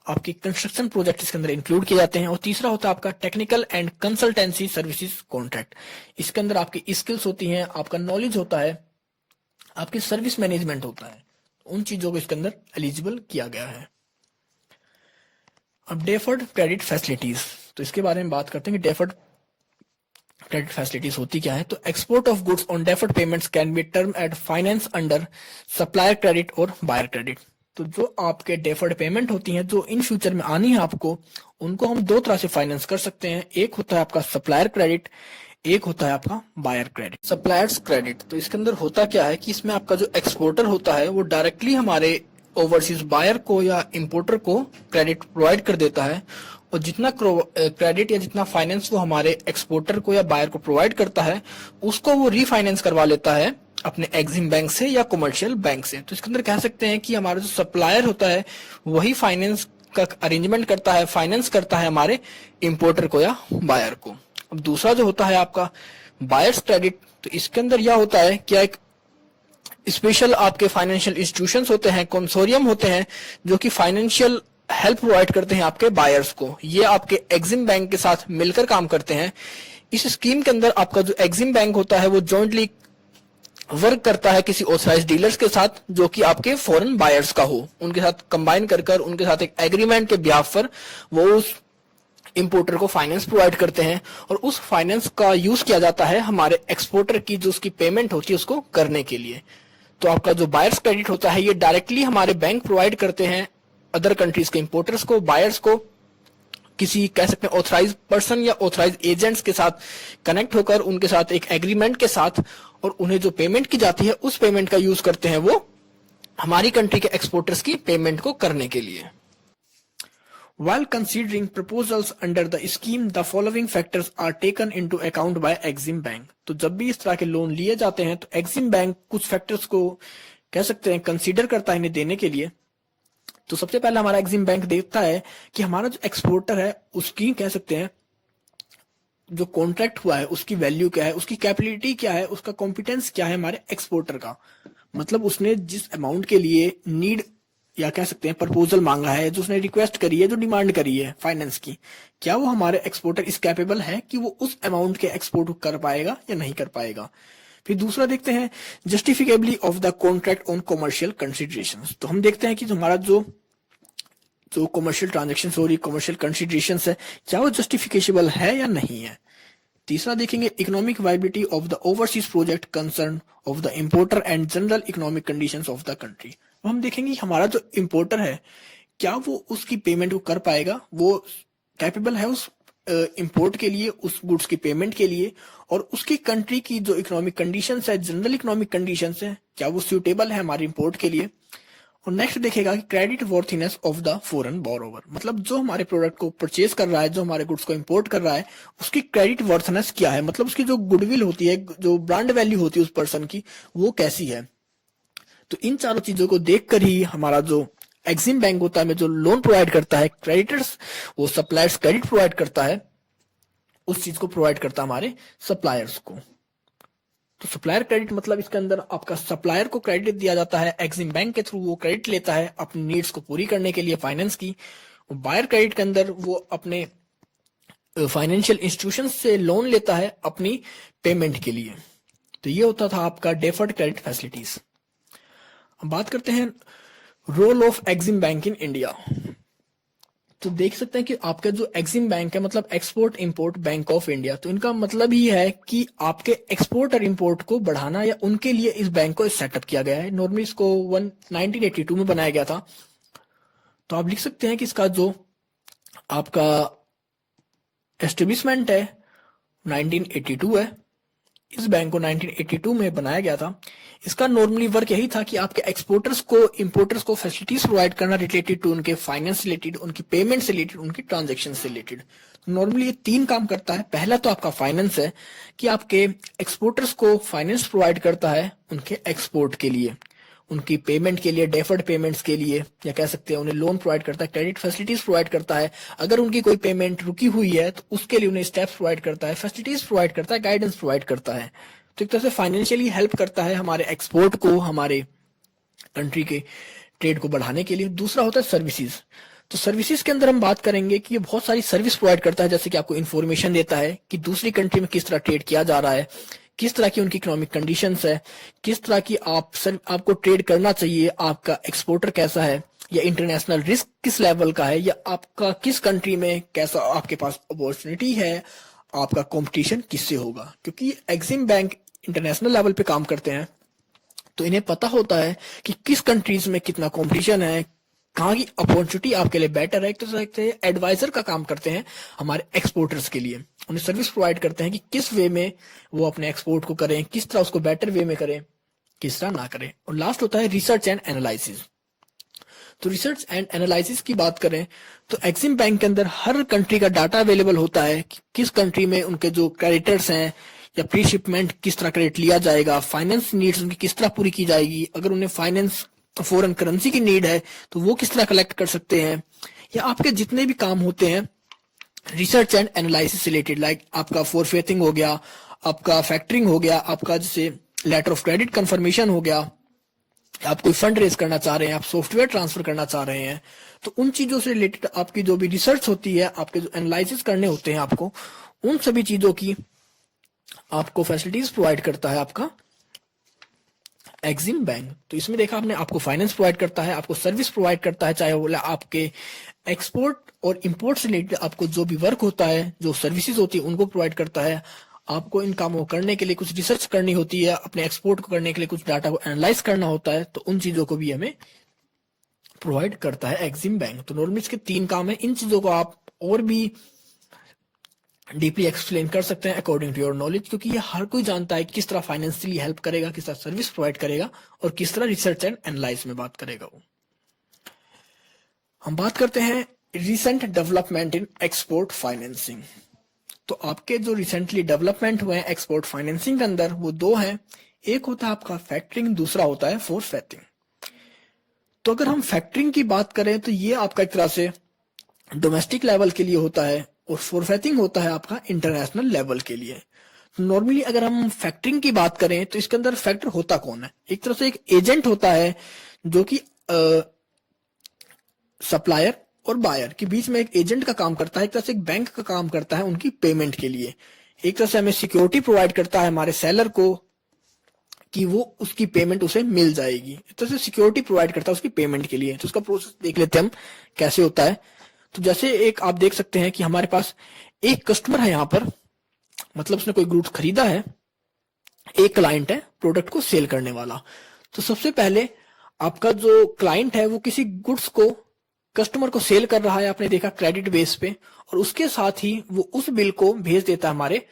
आपके कंस्ट्रक्शन प्रोजेक्ट इसके अंदर इंक्लूड किए जाते हैं। और तीसरा होता है आपका technical and consultancy services contract. इसके अंदर आपकी स्किल्स होती हैं, आपका नॉलेज होता है, आपकी सर्विस मैनेजमेंट होता है। उन चीजों को इसके अंदर एलिजिबल किया गया है। अब डेफर्ड क्रेडिट फैसिलिटीज, तो इसके बारे में बात करते हैं कि डेफर्ड क्रेडिट फैसिलिटीज होती क्या है। तो export of goods on deferred payments can be term at finance under supplier credit और बायर क्रेडिट। तो जो आपके डेफर्ड पेमेंट होती हैं, जो इन फ्यूचर में आनी है आपको, उनको हम 2 तरह से फाइनेंस कर सकते हैं। एक होता है आपका सप्लायर क्रेडिट, एक होता है आपका बायर क्रेडिट। सप्लायर्स क्रेडिट, तो इसके अंदर होता क्या है कि इसमें आपका जो एक्सपोर्टर होता है वो डायरेक्टली हमारे ओवरसीज बायर को या इंपोर्टर को क्रेडिट प्रोवाइड कर देता है, और जितना क्रेडिट या जितना फाइनेंस वो हमारे एक्सपोर्टर को या बायर को प्रोवाइड करता है, उसको वो रीफाइनेंस करवा लेता है अपने एक्सिम बैंक से या कमर्शियल बैंक से। तो इसके अंदर कह सकते हैं कि हमारा जो सप्लायर होता है वही फाइनेंस का अरेंजमेंट करता है, फाइनेंस करता है हमारे इंपोर्टर को या बायर को। अब दूसरा जो होता है आपका बायर्स क्रेडिट, तो इसके अंदर यह होता है कि एक स्पेशल आपके फाइनेंशियल इंस्टीट्यूशंस होते हैं, कंसोर्टियम होते हैं, जो कि फाइनेंशियल हेल्प प्रोवाइड करते हैं आपके बायर्स को। ये आपके एक्सिम बैंक के साथ मिलकर काम करते हैं। इस स्कीम के अंदर आपका जो एक्सिम बैंक होता है वो जॉइंटली वर्क करता है किसी ऑथराइज्ड डीलर्स के साथ, जो कि आपके फॉरेन बायर्स का हो। उनके साथ कंबाइन कर उनके साथ एक एग्रीमेंट के बिहाफ पर वो उस इंपोर्टर को फाइनेंस प्रोवाइड करते हैं, और उस फाइनेंस का यूज किया जाता है हमारे एक्सपोर्टर की जो उसकी पेमेंट होती है उसको करने के लिए। तो आपका जो बायर्स क्रेडिट होता है ये डायरेक्टली हमारे बैंक प्रोवाइड करते हैं अदर कंट्रीज के इंपोर्टर्स को, बायर्स को, किसी कह सकते हैं ऑथराइज पर्सन या ऑथराइज एजेंट्स के साथ कनेक्ट होकर उनके साथ एक एग्रीमेंट के साथ, और उन्हें जो पेमेंट की जाती है उस पेमेंट का यूज करते हैं वो हमारी कंट्री के एक्सपोर्टर्स की पेमेंट को करने के लिए। While considering proposals under the scheme, the following factors are taken into account by Exim Bank. तो जब भी इस तरह के लोन लिए जाते हैं तो Exim Bank कुछ फैक्टर्स को कह सकते हैं कंसीडर करता है इन्हें देने के लिए। तो सबसे पहले हमारा Exim Bank देखता है कि हमारा जो एक्सपोर्टर है उसकी कह सकते हैं जो कॉन्ट्रैक्ट हुआ है उसकी वैल्यू क्या है, उसकी कैपेबिलिटी क्या है, उसका कॉम्पिटेंस क्या है हमारे एक्सपोर्टर का। मतलब उसने जिस अमाउंट के लिए नीड या कह सकते हैं प्रपोजल मांगा है, जो उसने रिक्वेस्ट करी है, जो डिमांड करी है फाइनेंस की, क्या वो हमारे एक्सपोर्टर इस कैपेबल है कि वो उस अमाउंट के एक्सपोर्ट कर पाएगा या नहीं कर पाएगा। फिर दूसरा देखते हैं justifiability of the contract on commercial considerations. तो हम देखते हैं कि हमारा जो कॉमर्शियल ट्रांजेक्शन हो रही कॉमर्शियल कंसिडरेशन है क्या वो जस्टिफिकेशबल है या नहीं है। तीसरा देखेंगे economic viability of the overseas project concern of the importer and general economic conditions of the country. हम देखेंगे हमारा जो इंपोर्टर है क्या वो उसकी पेमेंट को कर पाएगा, वो कैपेबल है उस इंपोर्ट के लिए, उस गुड्स की पेमेंट के लिए, और उसकी कंट्री की जो इकोनॉमिक कंडीशंस है, जनरल इकोनॉमिक कंडीशंस है, क्या वो सूटेबल है हमारे इंपोर्ट के लिए। और नेक्स्ट देखेगा कि credit worthiness of the foreign borrower, मतलब जो हमारे प्रोडक्ट को परचेज कर रहा है, जो हमारे गुड्स को इंपोर्ट कर रहा है, उसकी क्रेडिट वर्थनेस क्या है, मतलब उसकी जो गुडविल होती है, जो ब्रांड वैल्यू होती है उस पर्सन की, वो कैसी है। तो इन चारों चीजों को देखकर ही हमारा जो एक्सिम बैंक होता है जो लोन प्रोवाइड करता है, क्रेडिटर्स वो सप्लायर्स क्रेडिट प्रोवाइड करता है, उस चीज को प्रोवाइड करता है हमारे सप्लायर्स को। तो सप्लायर क्रेडिट मतलब इसके अंदर आपका सप्लायर को क्रेडिट दिया जाता है, एक्सिम बैंक के थ्रू वो क्रेडिट लेता है अपनी नीड्स को पूरी करने के लिए फाइनेंस की। बायर क्रेडिट के अंदर वो अपने फाइनेंशियल इंस्टीट्यूशन से लोन लेता है अपनी पेमेंट के लिए। तो ये होता था आपका डेफर्ड क्रेडिट फैसिलिटीज। अब बात करते हैं role of Exim bank in India. तो देख सकते हैं कि आपका जो एक्सिम बैंक है मतलब export import bank of India, तो इनका मतलब ही है कि आपके एक्सपोर्ट और इंपोर्ट को बढ़ाना, या उनके लिए इस बैंक को सेटअप किया गया है। नॉर्मली इसको 1982 में बनाया गया था। तो आप लिख सकते हैं कि इसका जो आपका एस्टेब्लिशमेंट है 1982 है। इस बैंक को 1982 में बनाया गया था। इसका नॉर्मली वर्क यही था कि आपके एक्सपोर्टर्स को इंपोर्टर्स को फैसिलिटीज प्रोवाइड करना रिलेटेड टू उनके फाइनेंस रिलेटेड, उनकी पेमेंट से रिलेटेड, उनकी ट्रांजेक्शन से रिलेटेड। नॉर्मली ये तीन काम करता है। पहला तो आपका फाइनेंस है कि आपके एक्सपोर्टर्स को फाइनेंस प्रोवाइड करता है उनके एक्सपोर्ट के लिए, उनकी पेमेंट के लिए, डेफर्ड पेमेंट्स के लिए, या कह सकते हैं उन्हें लोन प्रोवाइड करता है, क्रेडिट फैसिलिटीज प्रोवाइड करता है। अगर उनकी कोई पेमेंट रुकी हुई है तो उसके लिए उन्हें स्टेप्स प्रोवाइड करता है, फैसिलिटीज प्रोवाइड करता है, गाइडेंस प्रोवाइड करता है। तो एक तरह से फाइनेंशियली हेल्प करता है हमारे एक्सपोर्ट को, हमारे कंट्री के ट्रेड को बढ़ाने के लिए। दूसरा होता है सर्विसेज। तो सर्विसेज के अंदर हम बात करेंगे कि ये बहुत सारी सर्विस प्रोवाइड करता है, जैसे कि आपको इन्फॉर्मेशन देता है कि दूसरी कंट्री में किस तरह ट्रेड किया जा रहा है, किस तरह की उनकी इकोनॉमिक कंडीशंस है, किस तरह की आपको ट्रेड करना चाहिए, आपका एक्सपोर्टर कैसा है, या इंटरनेशनल रिस्क किस लेवल का है, या आपका किस कंट्री में कैसा आपके पास अपॉर्चुनिटी है, आपका कंपटीशन किससे होगा। क्योंकि एक्सिम बैंक इंटरनेशनल लेवल पे काम करते हैं तो इन्हें पता होता है कि किस कंट्रीज में कितना कंपटीशन है, कहाँ की अपॉर्चुनिटी आपके लिए बेटर है। एक तरह से एडवाइजर का काम करते हैं हमारे एक्सपोर्टर्स के लिए, उन्हें सर्विस प्रोवाइड करते हैं कि किस वे में वो अपने एक्सपोर्ट को करें, किस तरह उसको बेटर वे में करें, किस तरह ना करें। और लास्ट होता है रिसर्च एंड एनालिसिस। तो रिसर्च एंड एनालिसिस की बात करें तो एक्सिम बैंक के अंदर हर कंट्री का डाटा अवेलेबल होता है कि किस कंट्री में उनके जो क्रेडिटर्स हैं या प्री शिपमेंट किस तरह क्रेडिट लिया जाएगा, फाइनेंस नीड्स उनकी किस तरह पूरी की जाएगी, अगर उन्हें फाइनेंस फॉरेन करेंसी की नीड है तो वो किस तरह कलेक्ट कर सकते हैं, या आपके जितने भी काम होते हैं research and analysis related, like आपका फॉरफेटिंग हो गया, आपका फैक्टरिंग हो गया, आपका जैसे लेटर ऑफ क्रेडिट कंफर्मेशन हो गया, आप कोई फंड रेज करना चाह रहे हैं, आप सॉफ्टवेयर ट्रांसफर करना चाह रहे हैं, तो उन चीजों से रिलेटेड आपकी जो भी रिसर्च होती है, आपके जो एनालिसिस करने होते हैं आपको, उन सभी चीजों की आपको फैसिलिटीज प्रोवाइड करता है आपका एक्सिम बैंक। तो इसमें देखा आपने, आपको फाइनेंस प्रोवाइड करता है, आपको सर्विस प्रोवाइड करता है, चाहे वो आपके एक्सपोर्ट और इंपोर्ट से रिलेटेड आपको जो भी वर्क होता है, जो सर्विसेज होती है उनको प्रोवाइड करता है। आपको इन कामों को करने के लिए कुछ रिसर्च करनी होती है, अपने एक्सपोर्ट को करने के लिए कुछ डाटा को एनालाइज करना होता है, तो उन चीजों को भी हमें प्रोवाइड करता है एक्सिम बैंक। तो नॉर्मली इसके तीन काम है। इन चीजों को आप और भी डीपली एक्सप्लेन कर सकते हैं अकॉर्डिंग टू योर नॉलेज, क्योंकि ये हर कोई जानता है किस तरह फाइनेंशियली हेल्प करेगा, किस तरह सर्विस प्रोवाइड करेगा, और किस तरह रिसर्च एंड एनालाइज में बात करेगा वो। हम बात करते हैं recent development in export financing. तो आपके जो रिसेंटली डेवलपमेंट हुए हैं एक्सपोर्ट फाइनेंसिंग के अंदर वो दो हैं, एक होता है आपका फैक्टरिंग, दूसरा होता है फोरफेटिंग। तो अगर हम फैक्टरिंग की बात करें तो ये आपका एक तरह से डोमेस्टिक लेवल के लिए होता है और फोरफेटिंग होता है आपका इंटरनेशनल लेवल के लिए। नॉर्मली अगर हम फैक्टरिंग की बात करें तो इसके अंदर फैक्टर होता कौन है? एक तरह से एक एजेंट होता है जो कि सप्लायर और बायर के बीच में एक एजेंट का काम करता है, एक तरह से एक बैंक का काम करता है उनकी पेमेंट के लिए। एक तरह से हमें सिक्योरिटी प्रोवाइड करता है हमारे सेलर को कि वो उसकी पेमेंट उसे मिल जाएगी, एक तरह से सिक्योरिटी प्रोवाइड करता है उसकी पेमेंट के लिए। तो उसका प्रोसेस देख लेते हैं हम कैसे होता है। तो जैसे एक आप देख सकते हैं कि हमारे पास एक कस्टमर है यहाँ पर, मतलब उसने कोई गुड्स खरीदा है, एक क्लाइंट है प्रोडक्ट को सेल करने वाला। तो सबसे पहले आपका जो क्लाइंट है वो किसी गुड्स को कस्टमर को सेल कर रहा है, आपने देखा क्रेडिट बेस पे, और उसके साथ ही वो उस बिल को भेज देता है हमारे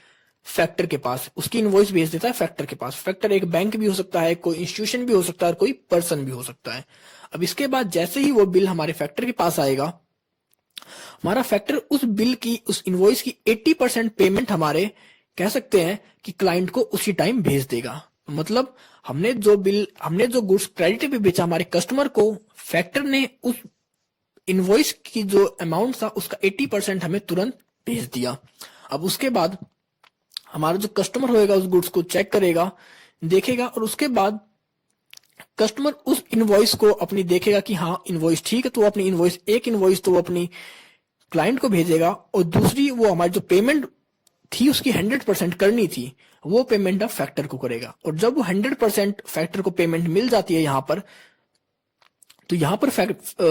फैक्टर के पास, उसकी इनवॉइस भेज देता है फैक्टर के पास। फैक्टर एक बैंक भी हो सकता है, कोई इंस्टीट्यूशन भी हो सकता है और कोई पर्सन भी हो सकता है। अब इसके बाद जैसे ही वो बिल हमारे फैक्टर के पास आएगा, हमारा फैक्टर उस बिल की, उस इनवॉइस की 80% पेमेंट हमारे कह सकते हैं कि क्लाइंट को उसी टाइम भेज देगा। मतलब हमने जो गुड्स क्रेडिट पे बेचा हमारे कस्टमर को, फैक्टर ने उस इनवॉइस की जो अमाउंट था उसका 80% हमें तुरंत भेज दिया। अब उसके बाद हमारा जो कस्टमर होएगा उस गुड्स को चेक करेगा, देखेगा, और उसके बाद कस्टमर उस इनवॉइस को अपनी देखेगा कि हाँ इनवॉइस ठीक है, तो वो अपनी इनवॉइस, एक इनवॉइस तो वो अपनी क्लाइंट को भेजेगा और दूसरी वो हमारी जो पेमेंट थी उसकी 100% करनी थी, वो पेमेंट अब फैक्टर को करेगा। और जब वो 100% फैक्टर को पेमेंट मिल जाती है यहाँ पर, तो यहाँ पर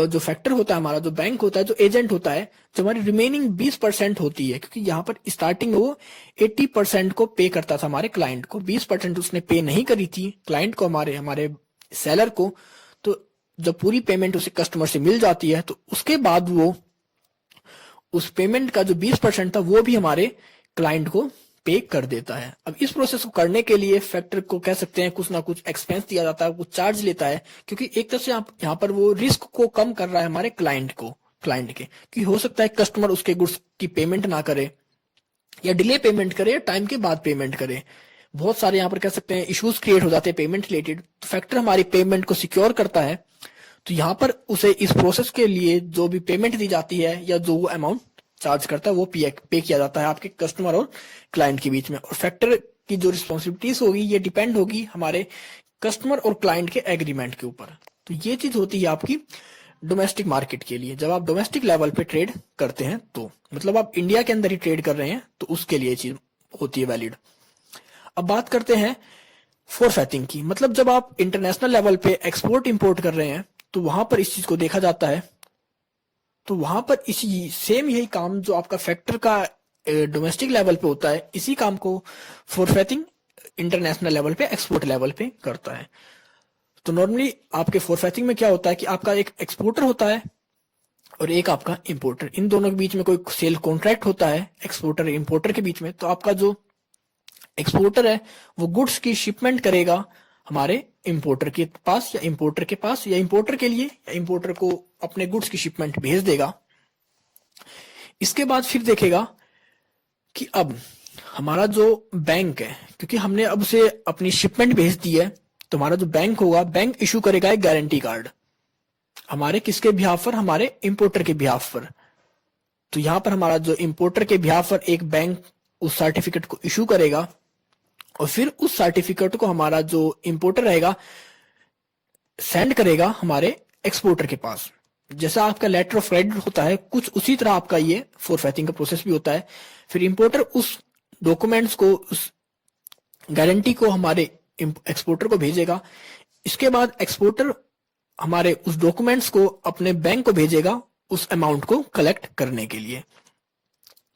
जो फैक्टर होता है हमारा, जो बैंक होता है, जो एजेंट होता है, जो हमारी रिमेनिंग 20% होती है, क्योंकि यहाँ पर स्टार्टिंग वो 80% को पे करता था हमारे क्लाइंट को, 20% उसने पे नहीं करी थी क्लाइंट को, हमारे सेलर को। तो जब पूरी पेमेंट उसे कस्टमर से मिल जाती है तो उसके बाद वो उस पेमेंट का जो 20% था वो भी हमारे क्लाइंट को पे कर देता है। अब इस प्रोसेस को करने के लिए फैक्टर को कह सकते हैं कुछ ना कुछ एक्सपेंस दिया जाता है, कुछ चार्ज लेता है, क्योंकि एक तरह से यहाँ पर वो रिस्क को कम कर रहा है हमारे क्लाइंट के, कि हो सकता है कस्टमर उसके गुड्स की पेमेंट ना करे या डिले पेमेंट करे या टाइम के बाद पेमेंट करे। बहुत सारे यहाँ पर कह सकते हैं इश्यूज क्रिएट हो जाते हैं पेमेंट रिलेटेड, तो फैक्टर हमारी पेमेंट को सिक्योर करता है। तो यहाँ पर उसे इस प्रोसेस के लिए जो भी पेमेंट दी जाती है या जो वो अमाउंट चार्ज करता है वो पे किया जाता है आपके कस्टमर और क्लाइंट के बीच में। और फैक्टर की जो रिस्पॉन्सिबिलिटीज होगी ये डिपेंड होगी हमारे कस्टमर और क्लाइंट के एग्रीमेंट के ऊपर। तो ये चीज होती है आपकी डोमेस्टिक मार्केट के लिए। जब आप डोमेस्टिक लेवल पे ट्रेड करते हैं, तो मतलब आप इंडिया के अंदर ही ट्रेड कर रहे हैं, तो उसके लिए चीज होती है वैलिड। अब बात करते हैं फोरफेटिंग की, मतलब जब आप इंटरनेशनल लेवल पे एक्सपोर्ट इंपोर्ट कर रहे हैं तो वहां पर इस चीज को देखा जाता है। तो वहां पर इसी सेम यही काम जो आपका फैक्टर का डोमेस्टिक लेवल पे होता है, इसी काम को फोरफेटिंग इंटरनेशनल लेवल पे, एक्सपोर्ट लेवल पे करता है। तो नॉर्मली आपके फोरफेटिंग में क्या होता है कि आपका एक एक्सपोर्टर होता है और एक आपका इंपोर्टर, इन दोनों के बीच में कोई सेल कॉन्ट्रैक्ट होता है एक्सपोर्टर इंपोर्टर के बीच में। तो आपका जो एक्सपोर्टर है वो गुड्स की शिपमेंट करेगा हमारे इंपोर्टर के पास या इंपोर्टर के पास, या इंपोर्टर के लिए, या इंपोर्टर को अपने गुड्स की शिपमेंट भेज देगा। इसके बाद फिर देखेगा कि अब हमारा जो बैंक है, क्योंकि हमने अब उसे अपनी शिपमेंट भेज दी है, तो हमारा जो बैंक होगा, बैंक इशू करेगा एक गारंटी कार्ड हमारे किसके बिहाफ पर, हमारे इंपोर्टर के बिहाफ पर। तो यहां पर हमारा जो इंपोर्टर के बिहाफ पर एक बैंक उस सर्टिफिकेट को इशू करेगा और फिर उस सर्टिफिकेट को हमारा जो इंपोर्टर रहेगा सेंड करेगा हमारे एक्सपोर्टर के पास। जैसा आपका लेटर ऑफ क्रेडिट होता है, कुछ उसी तरह आपका ये फोरफेटिंग का प्रोसेस भी होता है। फिर इंपोर्टर उस डॉक्यूमेंट्स को, उस गारंटी को हमारे एक्सपोर्टर को भेजेगा। इसके बाद एक्सपोर्टर हमारे उस डॉक्यूमेंट्स को अपने बैंक को भेजेगा उस अमाउंट को कलेक्ट करने के लिए।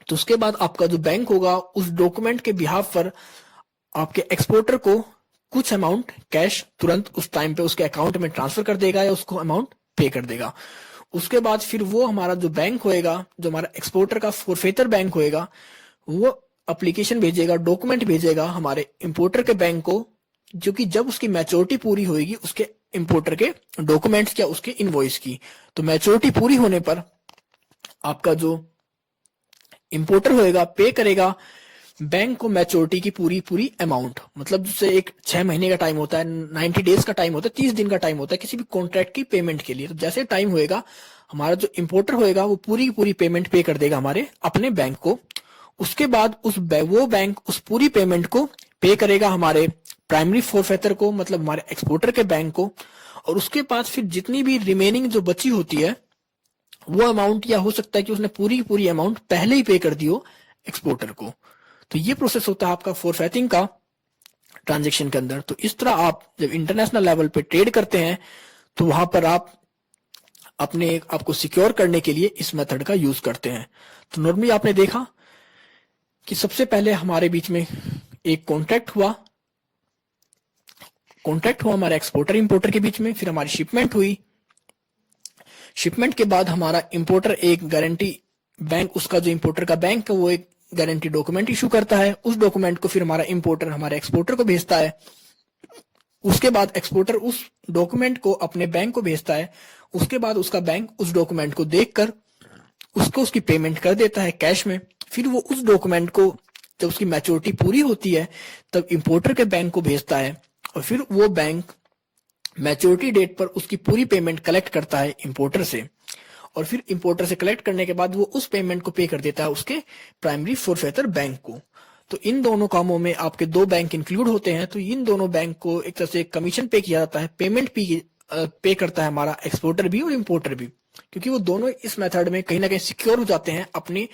तो उसके बाद आपका जो बैंक होगा उस डॉक्यूमेंट के बिहाफ पर आपके एक्सपोर्टर को कुछ अमाउंट कैश तुरंत उस टाइम पे उसके अकाउंट में ट्रांसफर कर देगा या उसको अमाउंट पे कर देगा। उसके बाद फिर वो हमारा जो बैंक होएगा, जो हमारा एक्सपोर्टर का फोरफेटर बैंक होएगा, वो एप्लीकेशन भेजेगा, डॉक्यूमेंट भेजेगा हमारे इंपोर्टर के बैंक को, जो कि जब उसकी मैच्योरिटी पूरी होगी उसके इंपोर्टर के डॉक्यूमेंट्स या उसके इनवॉइस की, तो मैच्योरिटी पूरी होने पर आपका जो इंपोर्टर होएगा पे करेगा बैंक को मैच्योरिटी की पूरी पूरी अमाउंट, मतलब जैसे एक 6 महीने का टाइम होता है, 90 डेज का टाइम होता है, 30 दिन का टाइम होता है किसी भी कॉन्ट्रैक्ट की पेमेंट के लिए। तो जैसे टाइम होएगा हमारा जो इंपोर्टर होएगा वो पूरी की पूरी पेमेंट पे कर देगा हमारे अपने बैंक को। उसके बाद वो बैंक उस पूरी पेमेंट को पे करेगा हमारे प्राइमरी फोरफेटर को, मतलब हमारे एक्सपोर्टर के बैंक को। और उसके बाद फिर जितनी भी रिमेनिंग जो बची होती है वो अमाउंट, या हो सकता है कि उसने पूरी की पूरी अमाउंट पहले ही पे कर दी हो एक्सपोर्टर को। तो ये प्रोसेस होता है आपका फोरफेटिंग का ट्रांजेक्शन के अंदर। तो इस तरह आप जब इंटरनेशनल लेवल पे ट्रेड करते हैं तो वहां पर आप अपने आपको सिक्योर करने के लिए इस मेथड का यूज करते हैं। तो नॉर्मली आपने देखा कि सबसे पहले हमारे बीच में एक कॉन्ट्रैक्ट हुआ हमारे एक्सपोर्टर इंपोर्टर के बीच में, फिर हमारी शिपमेंट हुई। शिपमेंट के बाद हमारा इंपोर्टर एक गारंटी बैंक, उसका जो इंपोर्टर का बैंक है वो एक गारंटी डॉक्यूमेंट इशू करता है। उस डॉक्यूमेंट को फिर हमारा इंपोर्टर हमारे एक्सपोर्टर को भेजता है। उसके बाद एक्सपोर्टर उस डॉक्यूमेंट को अपने बैंक को भेजता है। उसके बाद उसका बैंक उस डॉक्यूमेंट को देखकर उसको उसकी पेमेंट कर देता है कैश में। फिर वो उस डॉक्यूमेंट को जब उसकी मैच्योरिटी पूरी होती है तब इंपोर्टर के बैंक को भेजता है, और फिर वो बैंक मैच्योरिटी डेट पर उसकी पूरी पेमेंट कलेक्ट करता है इंपोर्टर से। और फिर इंपोर्टर से कलेक्ट करने के बाद वो उस पेमेंट को पे कर देता है उसके प्राइमरी फोरफेटर बैंक को। तो इन दोनों कामों में आपके दो बैंक इंक्लूड होते हैं। तो इन दोनों बैंक को एक तरह से कमीशन पे किया जाता है, पेमेंट पे करता है हमारा एक्सपोर्टर भी और इंपोर्टर भी, क्योंकि वो दोनों इस मेथड में कहीं ना कहीं सिक्योर हो जाते हैं अपनी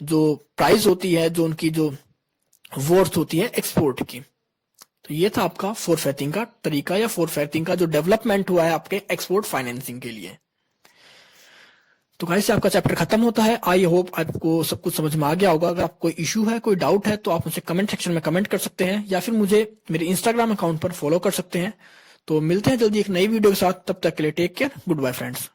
जो प्राइस होती है, जो उनकी जो वर्थ होती है एक्सपोर्ट की। तो ये था आपका फोरफेटिंग का तरीका, या फोरफेटिंग का जो डेवलपमेंट हुआ है आपके एक्सपोर्ट फाइनेंसिंग के लिए। तो गाइस आपका चैप्टर खत्म होता है। आई होप आपको सब कुछ समझ में आ गया होगा। अगर आपको कोई इशू है, कोई डाउट है, तो आप मुझे कमेंट सेक्शन में कमेंट कर सकते हैं, या फिर मुझे मेरे इंस्टाग्राम अकाउंट पर फॉलो कर सकते हैं। तो मिलते हैं जल्दी एक नई वीडियो के साथ, तब तक के लिए take care, goodbye friends.